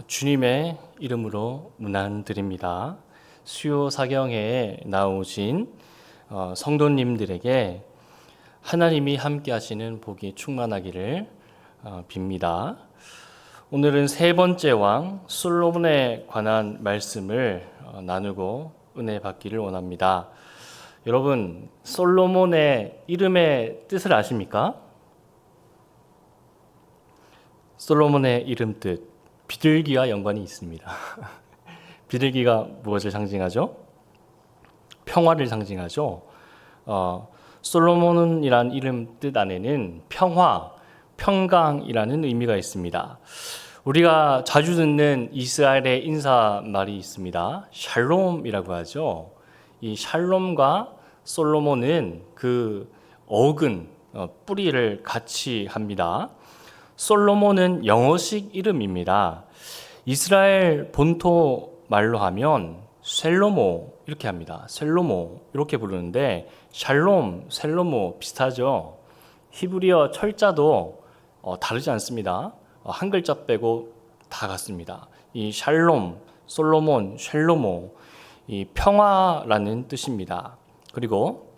주님의 이름으로 문안드립니다. 수요 사경회에 나오신 성도님들에게 하나님이 함께 하시는 복이 충만하기를 빕니다. 오늘은 세 번째 왕 솔로몬에 관한 말씀을 나누고 은혜 받기를 원합니다. 여러분, 솔로몬의 이름의 뜻을 아십니까? 솔로몬의 이름 뜻, 비둘기와 연관이 있습니다. 비둘기가 무엇을 상징하죠? 평화를 상징하죠. 솔로몬이란 이름 뜻 안에는 평화, 평강이라는 의미가 있습니다. 우리가 자주 듣는 이스라엘의 인사말이 있습니다. 샬롬이라고 하죠. 이 샬롬과 솔로몬은 그 어근, 뿌리를 같이 합니다. 솔로몬은 영어식 이름입니다. 이스라엘 본토 말로 하면 셀로모 이렇게 합니다. 셀로모 이렇게 부르는데 샬롬, 셀로모 비슷하죠. 히브리어 철자도 다르지 않습니다. 한 글자 빼고 다 같습니다. 이 샬롬, 솔로몬, 쉘로모 이 평화라는 뜻입니다. 그리고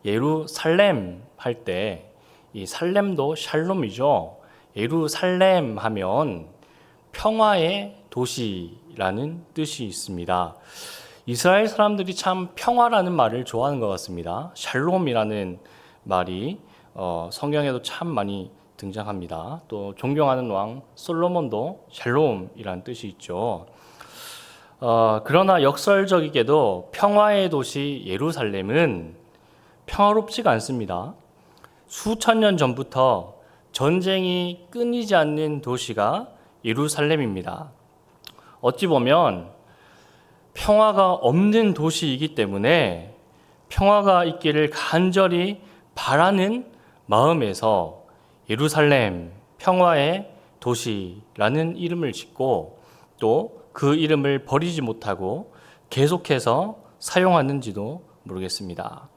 예루살렘 할 때 이 살렘도 샬롬이죠. 예루살렘 하면 평화의 도시라는 뜻이 있습니다. 이스라엘 사람들이 참 평화라는 말을 좋아하는 것 같습니다. 샬롬이라는 말이 성경에도 참 많이 등장합니다. 또 존경하는 왕 솔로몬도 샬롬이라는 뜻이 있죠. 그러나 역설적이게도 평화의 도시 예루살렘은 평화롭지가 않습니다. 수천 년 전부터 전쟁이 끊이지 않는 도시가 예루살렘입니다. 어찌 보면 평화가 없는 도시이기 때문에 평화가 있기를 간절히 바라는 마음에서 예루살렘 평화의 도시라는 이름을 짓고 또 그 이름을 버리지 못하고 계속해서 사용하는지도 모르겠습니다.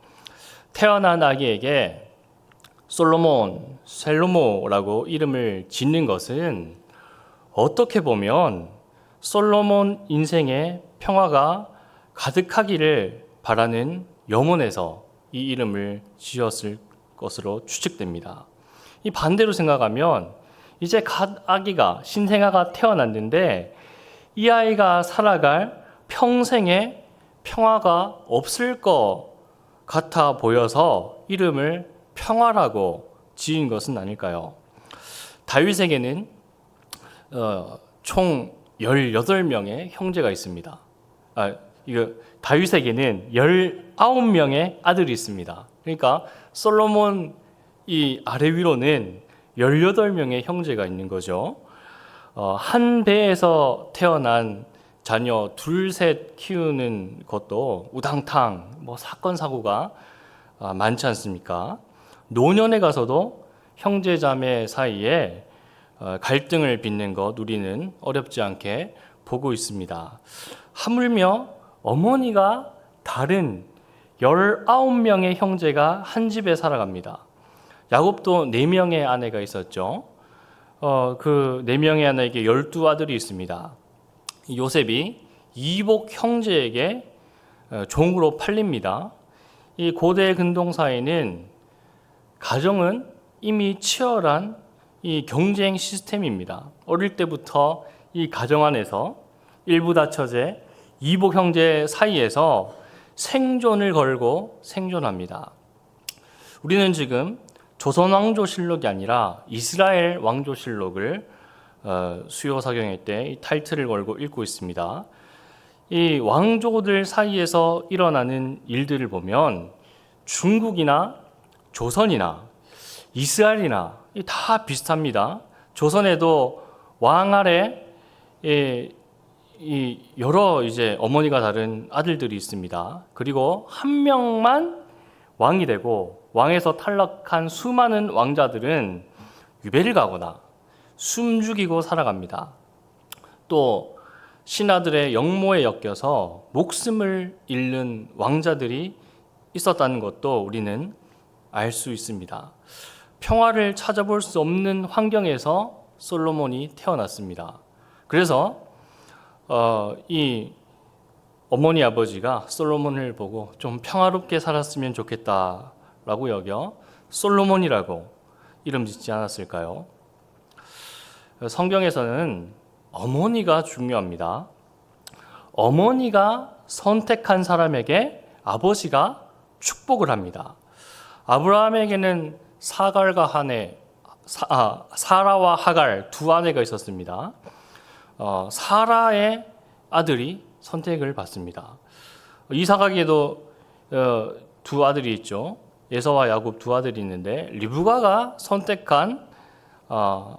태어난 아기에게 솔로몬, 셀로모라고 이름을 짓는 것은 어떻게 보면 솔로몬 인생의 평화가 가득하기를 바라는 염원에서 이 이름을 지었을 것으로 추측됩니다. 이 반대로 생각하면 이제 갓 아기가 신생아가 태어났는데 이 아이가 살아갈 평생에 평화가 없을 것 같아 보여서 이름을 평화라고 지은 것은 아닐까요? 다윗에게는 총 18명의 형제가 있습니다. 다윗에게는 19명의 아들이 있습니다. 그러니까 솔로몬 이 아래 위로는 18명의 형제가 있는 거죠. 한 배에서 태어난 자녀 둘, 셋 키우는 것도 우당탕 사건 사고가 많지 않습니까? 노년에 가서도 형제 자매 사이에 갈등을 빚는 것 우리는 어렵지 않게 보고 있습니다. 하물며 어머니가 다른 19명의 형제가 한 집에 살아갑니다. 야곱도 4명의 아내가 있었죠. 그 4명의 아내에게 12아들이 있습니다. 요셉이 이복 형제에게 종으로 팔립니다. 이 고대 근동사회는 가정은 이미 치열한 이 경쟁 시스템입니다. 어릴 때부터 이 가정 안에서 일부다처제, 이복 형제 사이에서 생존을 걸고 생존합니다. 우리는 지금 조선 왕조실록이 아니라 이스라엘 왕조실록을 수요 사경회 때 이 타이틀을 걸고 읽고 있습니다. 이 왕조들 사이에서 일어나는 일들을 보면 중국이나 조선이나 이스라엘이나 다 비슷합니다. 조선에도 왕 아래 여러 이제 어머니가 다른 아들들이 있습니다. 그리고 한 명만 왕이 되고 왕에서 탈락한 수많은 왕자들은 유배를 가거나 숨죽이고 살아갑니다. 또 신하들의 역모에 엮여서 목숨을 잃는 왕자들이 있었다는 것도 우리는 알 수 있습니다. 평화를 찾아볼 수 없는 환경에서 솔로몬이 태어났습니다. 그래서 이 어머니 아버지가 솔로몬을 보고 좀 평화롭게 살았으면 좋겠다라고 여겨 솔로몬이라고 이름 짓지 않았을까요? 성경에서는 어머니가 중요합니다. 어머니가 선택한 사람에게 아버지가 축복을 합니다. 아브라함에게는 사라와 하갈 두 아내가 있었습니다. 사라의 아들이 선택을 받습니다. 이삭에게도 두 아들이 있죠. 에서와 야곱 두 아들이 있는데 리브가가 선택한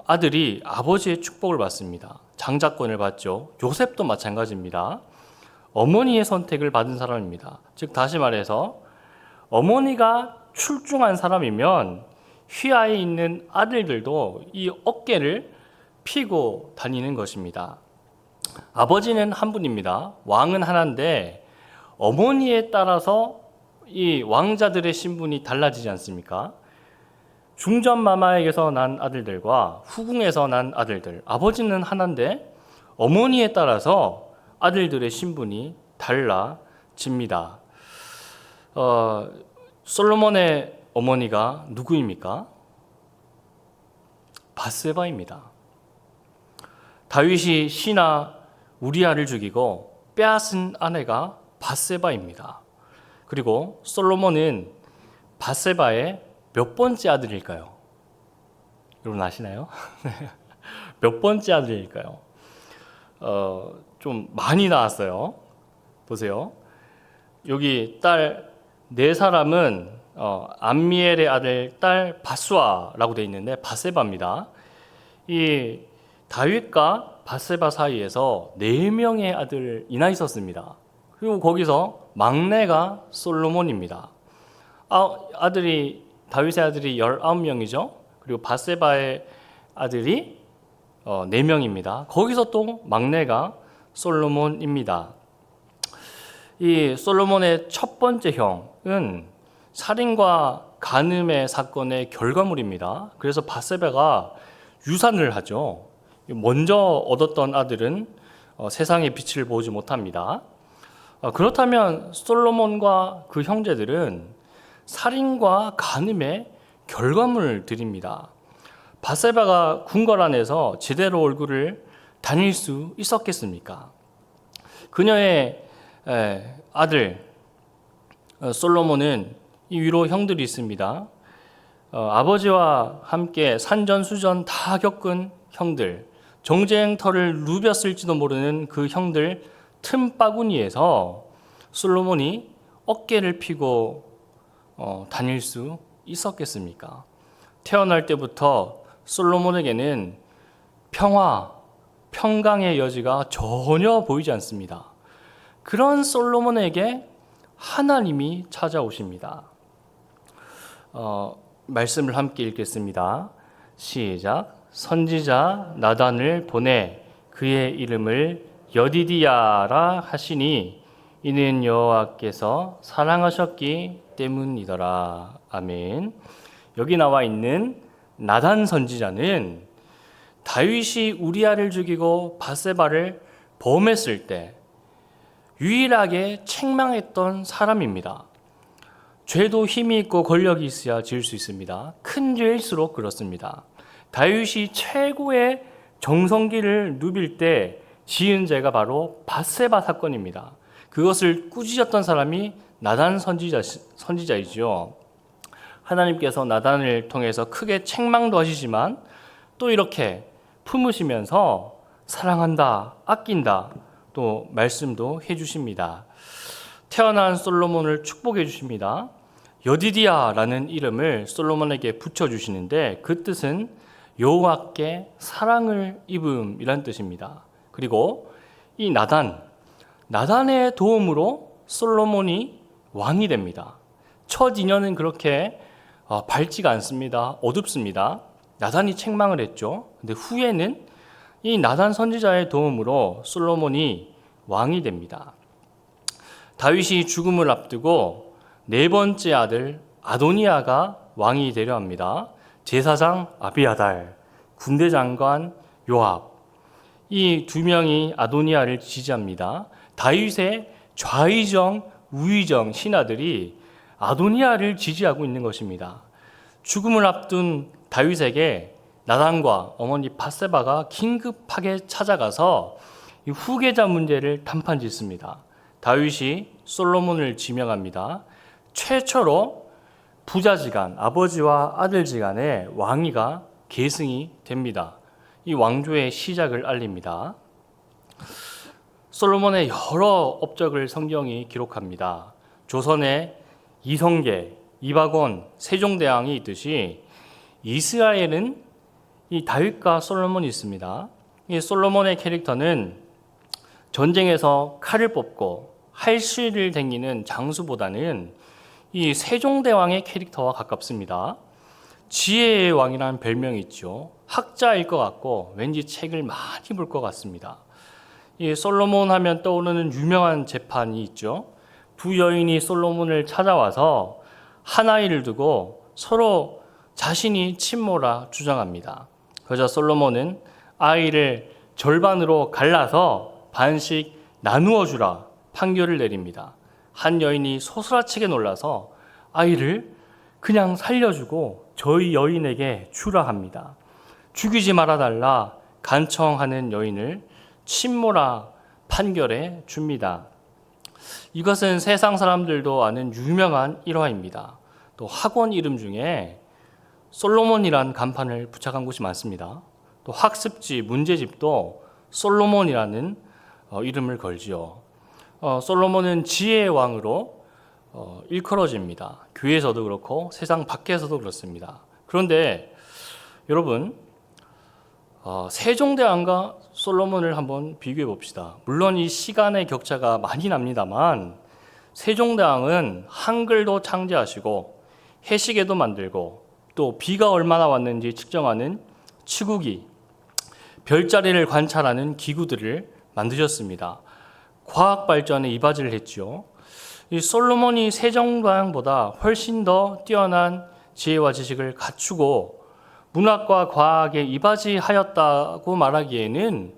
아들이 아버지의 축복을 받습니다. 장자권을 받죠. 요셉도 마찬가지입니다. 어머니의 선택을 받은 사람입니다. 즉 다시 말해서 어머니가 출중한 사람이면 휘하에 있는 아들들도 이 어깨를 피고 다니는 것입니다. 아버지는 한 분입니다. 왕은 하나인데 어머니에 따라서 이 왕자들의 신분이 달라지지 않습니까? 중전마마에게서 난 아들들과 후궁에서 난 아들들, 아버지는 하나인데 어머니에 따라서 아들들의 신분이 달라집니다. 솔로몬의 어머니가 누구입니까? 밧세바입니다. 다윗이 시나 우리아를 죽이고 빼앗은 아내가 밧세바입니다. 그리고 솔로몬은 밧세바의 몇 번째 아들일까요? 여러분 아시나요? 몇 번째 아들일까요? 좀 많이 나왔어요. 보세요. 여기 딸 네 사람은 암미엘의 아들 딸 바수아라고 되어 있는데 밧세바입니다. 이 다윗과 밧세바 사이에서 4명의 아들이나 있었습니다. 그리고 거기서 막내가 솔로몬입니다. 다윗의 아들이 19명이죠. 그리고 밧세바의 아들이 4명입니다. 거기서 또 막내가 솔로몬입니다. 이 솔로몬의 첫 번째 형은 살인과 간음의 사건의 결과물입니다. 그래서 밧세바가 유산을 하죠. 먼저 얻었던 아들은 세상의 빛을 보지 못합니다. 그렇다면 솔로몬과 그 형제들은 살인과 간음의 결과물들입니다. 밧세바가 궁궐 안에서 제대로 얼굴을 다닐 수 있었겠습니까? 그녀의 아들 솔로몬은 이 위로 형들이 있습니다. 아버지와 함께 산전수전 다 겪은 형들, 정쟁터를 누볐을지도 모르는 그 형들 틈바구니에서 솔로몬이 어깨를 펴고 다닐 수 있었겠습니까? 태어날 때부터 솔로몬에게는 평강의 여지가 전혀 보이지 않습니다. 그런 솔로몬에게 하나님이 찾아오십니다. 말씀을 함께 읽겠습니다. 시작. 선지자 나단을 보내 그의 이름을 여디디야라 하시니 이는 여호와께서 사랑하셨기 때문이더라. 아멘. 여기 나와 있는 나단 선지자는 다윗이 우리아를 죽이고 밧세바를 범했을 때 유일하게 책망했던 사람입니다. 죄도 힘이 있고 권력이 있어야 지을 수 있습니다. 큰 죄일수록 그렇습니다. 다윗이 최고의 정성기를 누빌 때 지은 죄가 바로 밧세바 사건입니다. 그것을 꾸짖었던 사람이 나단 선지자이죠. 하나님께서 나단을 통해서 크게 책망도 하시지만 또 이렇게 품으시면서 사랑한다, 아낀다, 또 말씀도 해주십니다. 태어난 솔로몬을 축복해 주십니다. 여디디야라는 이름을 솔로몬에게 붙여주시는데 그 뜻은 여호와께 사랑을 입음이란 뜻입니다. 그리고 이 나단의 도움으로 솔로몬이 왕이 됩니다. 첫 인연은 그렇게 밝지가 않습니다. 어둡습니다. 나단이 책망을 했죠. 근데 후에는 이 나단 선지자의 도움으로 솔로몬이 왕이 됩니다. 다윗이 죽음을 앞두고 네 번째 아들 아도니아가 왕이 되려 합니다. 제사장 아비아달, 군대 장관 요압, 이 두 명이 아도니아를 지지합니다. 다윗의 좌의정, 우의정 신하들이 아도니아를 지지하고 있는 것입니다. 죽음을 앞둔 다윗에게 나단과 어머니 밧세바가 긴급하게 찾아가서 이 후계자 문제를 담판짓습니다. 다윗이 솔로몬을 지명합니다. 최초로 부자지간, 아버지와 아들지간의 왕위가 계승이 됩니다. 이 왕조의 시작을 알립니다. 솔로몬의 여러 업적을 성경이 기록합니다. 조선의 이성계, 이박원, 세종대왕이 있듯이 이스라엘은 이 다윗과 솔로몬이 있습니다. 이 솔로몬의 캐릭터는 전쟁에서 칼을 뽑고 활시를 댕기는 장수보다는 이 세종대왕의 캐릭터와 가깝습니다. 지혜의 왕이라는 별명이 있죠. 학자일 것 같고 왠지 책을 많이 볼 것 같습니다. 이 솔로몬 하면 떠오르는 유명한 재판이 있죠. 두 여인이 솔로몬을 찾아와서 한 아이를 두고 서로 자신이 친모라 주장합니다. 그러자 솔로몬은 아이를 절반으로 갈라서 반씩 나누어 주라 판결을 내립니다. 한 여인이 소스라치게 놀라서 아이를 그냥 살려주고 저희 여인에게 주라 합니다. 죽이지 말아달라 간청하는 여인을 친모라 판결해 줍니다. 이것은 세상 사람들도 아는 유명한 일화입니다. 또 학원 이름 중에 솔로몬이란 간판을 부착한 곳이 많습니다. 또 학습지, 문제집도 솔로몬이라는 이름을 걸지요. 솔로몬은 지혜의 왕으로 일컬어집니다. 교회에서도 그렇고 세상 밖에서도 그렇습니다. 그런데 여러분, 세종대왕과 솔로몬을 한번 비교해 봅시다. 물론 이 시간의 격차가 많이 납니다만 세종대왕은 한글도 창제하시고 해시계도 만들고 또 비가 얼마나 왔는지 측정하는 치구기, 별자리를 관찰하는 기구들을 만드셨습니다. 과학 발전에 이바지를 했죠. 이 솔로몬이 세종대왕보다 훨씬 더 뛰어난 지혜와 지식을 갖추고 문학과 과학에 이바지하였다고 말하기에는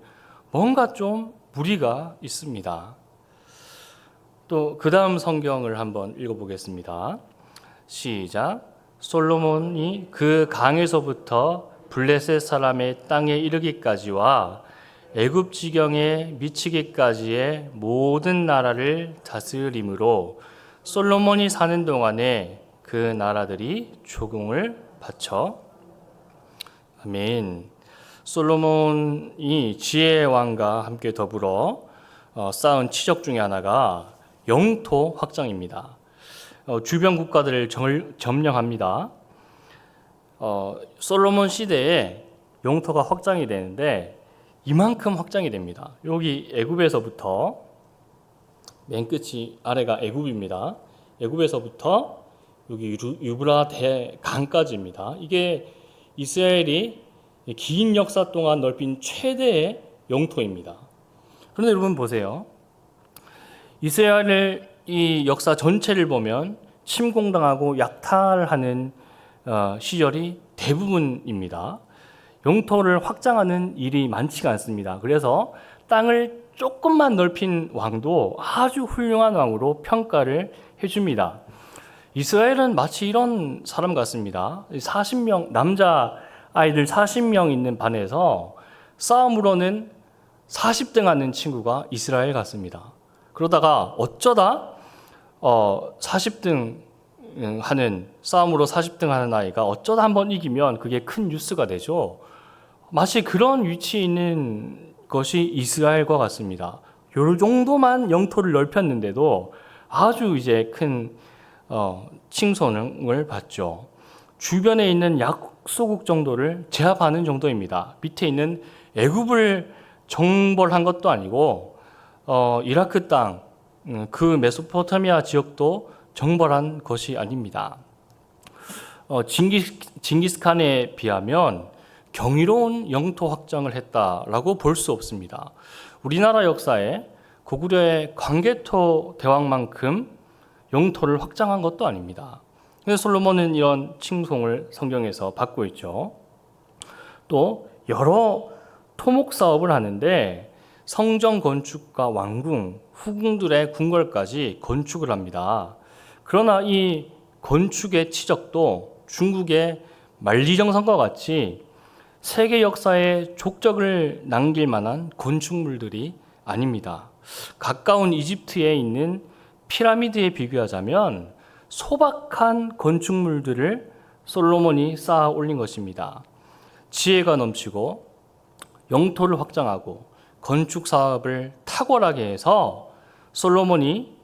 뭔가 좀 무리가 있습니다. 또 그 다음 성경을 한번 읽어보겠습니다. 시작. 솔로몬이 그 강에서부터 블레셋 사람의 땅에 이르기까지와 애굽 지경에 미치기까지의 모든 나라를 다스림으로 솔로몬이 사는 동안에 그 나라들이 조공을 바쳐. 아멘. 솔로몬이 지혜의 왕과 함께 더불어 쌓은 치적 중에 하나가 영토 확장입니다. 주변 국가들을 점령합니다. 솔로몬 시대에 영토가 확장이 되는데 이만큼 확장이 됩니다. 여기 애굽에서부터 맨 끝이 아래가 애굽입니다. 애굽에서부터 여기 유브라데 강까지입니다. 이게 이스라엘이 긴 역사 동안 넓힌 최대의 영토입니다. 그런데 여러분 보세요. 이스라엘의 이 역사 전체를 보면 침공당하고 약탈하는 시절이 대부분입니다. 영토를 확장하는 일이 많지가 않습니다. 그래서 땅을 조금만 넓힌 왕도 아주 훌륭한 왕으로 평가를 해줍니다. 이스라엘은 마치 이런 사람 같습니다. 40명, 남자 아이들 40명 있는 반에서 싸움으로는 40등 하는 친구가 이스라엘 같습니다. 그러다가 어쩌다 40등 하는 싸움으로 40등 하는 아이가 어쩌다 한번 이기면 그게 큰 뉴스가 되죠. 마치 그런 위치에 있는 것이 이스라엘과 같습니다. 요 정도만 영토를 넓혔는데도 아주 이제 큰 칭송을 받죠. 주변에 있는 약소국 정도를 제압하는 정도입니다. 밑에 있는 애굽을 정벌한 것도 아니고 이라크 땅, 그 메소포타미아 지역도 정벌한 것이 아닙니다. 징기스칸에 비하면 경이로운 영토 확장을 했다라고 볼 수 없습니다. 우리나라 역사에 고구려의 광개토 대왕만큼 영토를 확장한 것도 아닙니다. 그래서 솔로몬은 이런 칭송을 성경에서 받고 있죠. 또 여러 토목 사업을 하는데 성전 건축과 왕궁, 후궁들의 궁궐까지 건축을 합니다. 그러나 이 건축의 치적도 중국의 만리정성과 같이 세계 역사에 족적을 남길 만한 건축물들이 아닙니다. 가까운 이집트에 있는 피라미드에 비교하자면 소박한 건축물들을 솔로몬이 쌓아 올린 것입니다. 지혜가 넘치고 영토를 확장하고 건축 사업을 탁월하게 해서 솔로몬이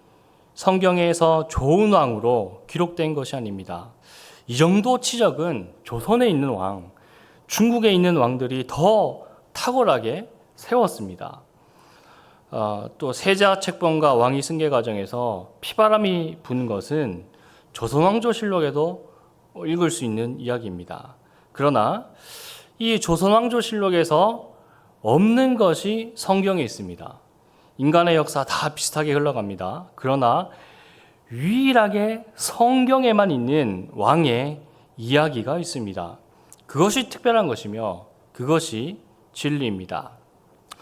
성경에서 좋은 왕으로 기록된 것이 아닙니다. 이 정도 치적은 조선에 있는 왕, 중국에 있는 왕들이 더 탁월하게 세웠습니다. 또 세자 책봉과 왕위 승계 과정에서 피바람이 부는 것은 조선왕조실록에도 읽을 수 있는 이야기입니다. 그러나 이 조선왕조실록에서 없는 것이 성경에 있습니다. 인간의 역사 다 비슷하게 흘러갑니다. 그러나 유일하게 성경에만 있는 왕의 이야기가 있습니다. 그것이 특별한 것이며 그것이 진리입니다.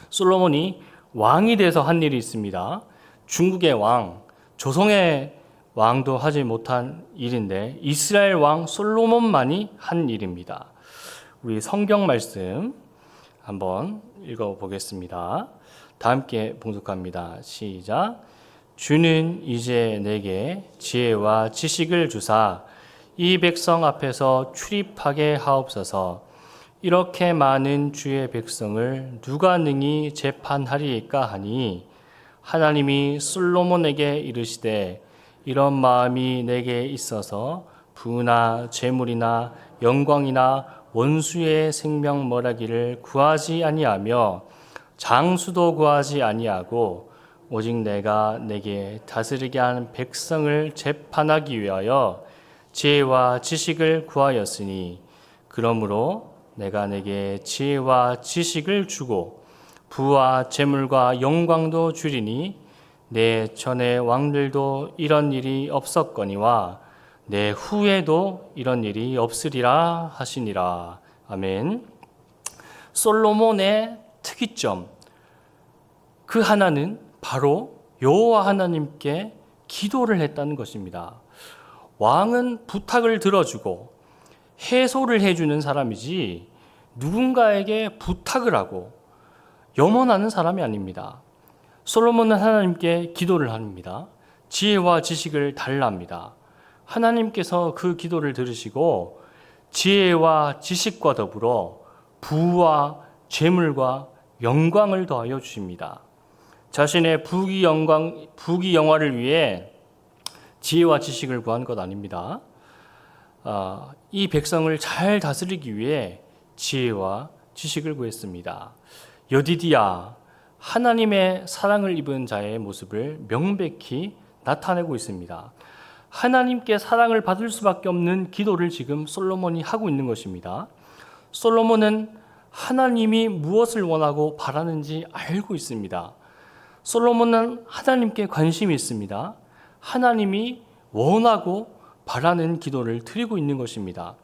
솔로몬이 왕이 돼서 한 일이 있습니다. 중국의 왕, 조선의 왕도 하지 못한 일인데 이스라엘 왕 솔로몬만이 한 일입니다. 우리 성경 말씀 한번 읽어보겠습니다. 다 함께 봉독합니다. 시작. 주는 이제 내게 지혜와 지식을 주사 이 백성 앞에서 출입하게 하옵소서. 이렇게 많은 주의 백성을 누가 능히 재판하리이까 하니 하나님이 솔로몬에게 이르시되 이런 마음이 내게 있어서 부나 재물이나 영광이나 원수의 생명 멀하기를 구하지 아니하며 장수도 구하지 아니하고 오직 내가 내게 다스리게 한 백성을 재판하기 위하여 지혜와 지식을 구하였으니 그러므로 내가 내게 지혜와 지식을 주고 부와 재물과 영광도 주리니 내 전에 왕들도 이런 일이 없었거니와 내 후에도 이런 일이 없으리라 하시니라. 아멘. 솔로몬의 특이점, 그 하나는 바로 여호와 하나님께 기도를 했다는 것입니다. 왕은 부탁을 들어주고 해소를 해주는 사람이지 누군가에게 부탁을 하고 염원하는 사람이 아닙니다. 솔로몬은 하나님께 기도를 합니다. 지혜와 지식을 달랍니다. 하나님께서 그 기도를 들으시고 지혜와 지식과 더불어 부와 재물과 영광을 더하여 주십니다. 자신의 부귀 영화를 위해 지혜와 지식을 구한 것 아닙니다. 이 백성을 잘 다스리기 위해 지혜와 지식을 구했습니다. 여디디야, 하나님의 사랑을 입은 자의 모습을 명백히 나타내고 있습니다. 하나님께 사랑을 받을 수밖에 없는 기도를 지금 솔로몬이 하고 있는 것입니다. 솔로몬은 하나님이 무엇을 원하고 바라는지 알고 있습니다. 솔로몬은 하나님께 관심이 있습니다. 하나님이 원하고 바라는 기도를 드리고 있는 것입니다.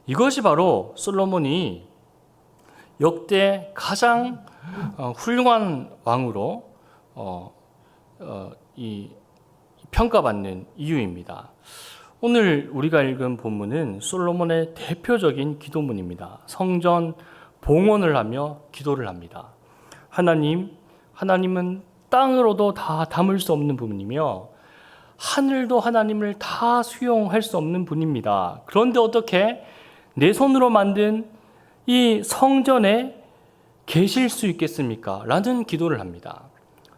이것이 바로 솔로몬이 역대 가장 훌륭한 왕으로 평가받는 이유입니다. 오늘 우리가 읽은 본문은 솔로몬의 대표적인 기도문입니다. 성전 봉헌을 하며 기도를 합니다. 하나님은 땅으로도 다 담을 수 없는 분이며 하늘도 하나님을 다 수용할 수 없는 분입니다. 그런데 어떻게 내 손으로 만든 이 성전에 계실 수 있겠습니까? 라는 기도를 합니다.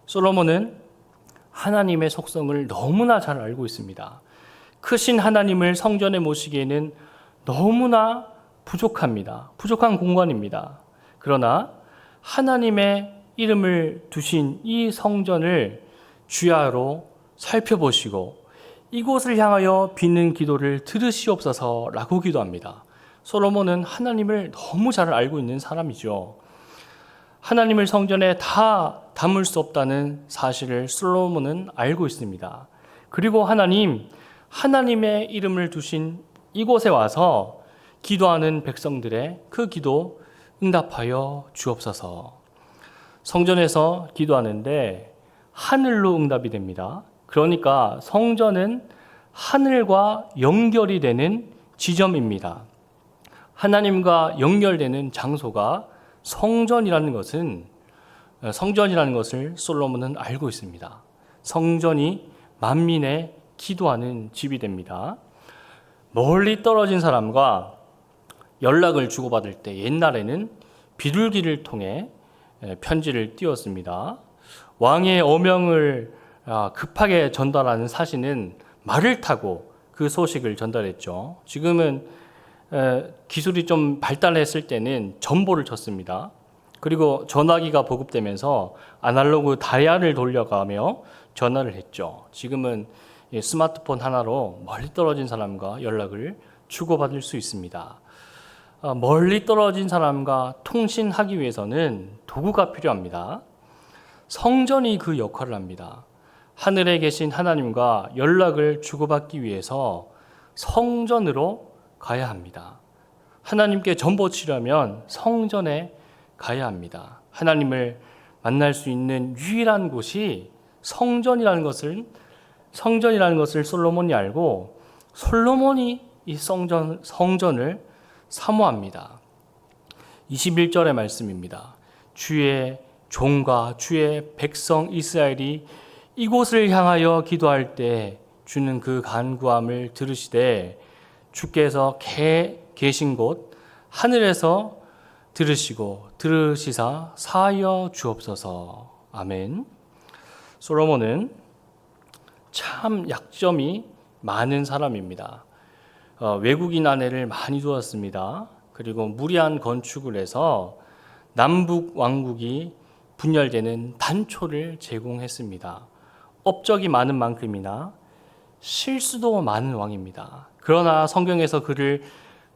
솔로몬은 하나님의 속성을 너무나 잘 알고 있습니다. 크신 하나님을 성전에 모시기에는 너무나 부족합니다. 부족한 공간입니다. 그러나 하나님의 이름을 두신 이 성전을 주야로 살펴보시고 이곳을 향하여 비는 기도를 들으시옵소서라고 기도합니다. 솔로몬은 하나님을 너무 잘 알고 있는 사람이죠. 하나님을 성전에 다 담을 수 없다는 사실을 솔로몬은 알고 있습니다. 그리고 하나님의 이름을 두신 이곳에 와서 기도하는 백성들의 그 기도 응답하여 주옵소서. 성전에서 기도하는데 하늘로 응답이 됩니다. 그러니까 성전은 하늘과 연결이 되는 지점입니다. 하나님과 연결되는 장소가 성전이라는 것을 솔로몬은 알고 있습니다. 성전이 만민의 기도하는 집이 됩니다. 멀리 떨어진 사람과 연락을 주고받을 때 옛날에는 비둘기를 통해 편지를 띄웠습니다. 왕의 어명을 급하게 전달하는 사신은 말을 타고 그 소식을 전달했죠. 지금은 기술이 좀 발달했을 때는 전보를 쳤습니다. 그리고 전화기가 보급되면서 아날로그 다이얼을 돌려가며 전화를 했죠. 지금은 스마트폰 하나로 멀리 떨어진 사람과 연락을 주고받을 수 있습니다. 멀리 떨어진 사람과 통신하기 위해서는 도구가 필요합니다. 성전이 그 역할을 합니다. 하늘에 계신 하나님과 연락을 주고받기 위해서 성전으로 가야 합니다. 하나님께 전보치려면 성전에 가야 합니다. 하나님을 만날 수 있는 유일한 곳이 성전이라는 것을 솔로몬이 알고 솔로몬이 이 성전을 사모합니다. 21절의 말씀입니다. 주의 종과 주의 백성 이스라엘이 이곳을 향하여 기도할 때 주는 그 간구함을 들으시되 주께서 계신 곳 하늘에서 들으시사 사하여 주옵소서. 아멘. 솔로몬은 참 약점이 많은 사람입니다. 외국인 아내를 많이 두었습니다. 그리고 무리한 건축을 해서 남북 왕국이 분열되는 단초를 제공했습니다. 업적이 많은 만큼이나 실수도 많은 왕입니다. 그러나 성경에서 그를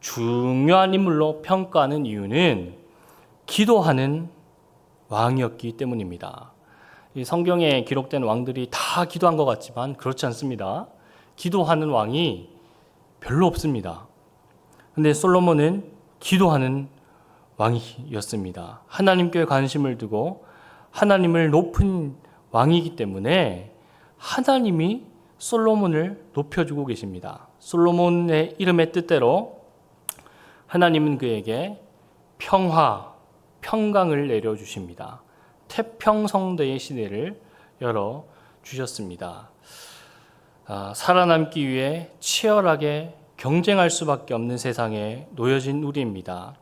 중요한 인물로 평가하는 이유는 기도하는 왕이었기 때문입니다. 이 성경에 기록된 왕들이 다 기도한 것 같지만 그렇지 않습니다. 기도하는 왕이 별로 없습니다. 근데 솔로몬은 기도하는 왕이었습니다. 하나님께 관심을 두고 하나님을 높은 왕이기 때문에 하나님이 솔로몬을 높여주고 계십니다. 솔로몬의 이름의 뜻대로 하나님은 그에게 평강을 내려주십니다. 태평성대의 시대를 열어주셨습니다. 살아남기 위해 치열하게 경쟁할 수밖에 없는 세상에 놓여진 우리입니다.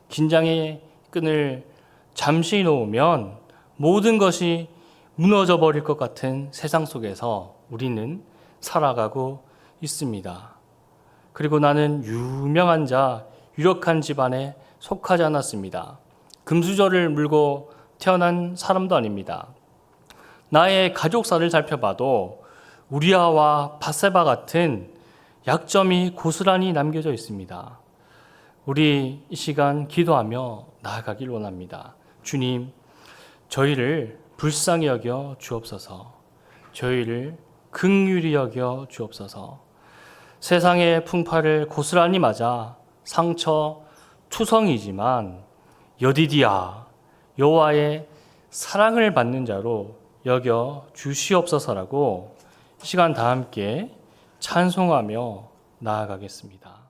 긴장의 끈을 잠시 놓으면 모든 것이 무너져 버릴 것 같은 세상 속에서 우리는 살아가고 있습니다. 그리고 나는 유명한 유력한 집안에 속하지 않았습니다. 금수저를 물고 태어난 사람도 아닙니다. 나의 가족사를 살펴봐도 우리아와 밧세바 같은 약점이 고스란히 남겨져 있습니다. 우리 이 시간 기도하며 나아가길 원합니다. 주님, 저희를 불쌍히 여겨 주옵소서. 저희를 긍휼히 여겨 주옵소서. 세상의 풍파를 고스란히 맞아 상처 투성이지만 여디디아 여호와의 사랑을 받는 자로 여겨 주시옵소서라고 시간 다 함께 찬송하며 나아가겠습니다.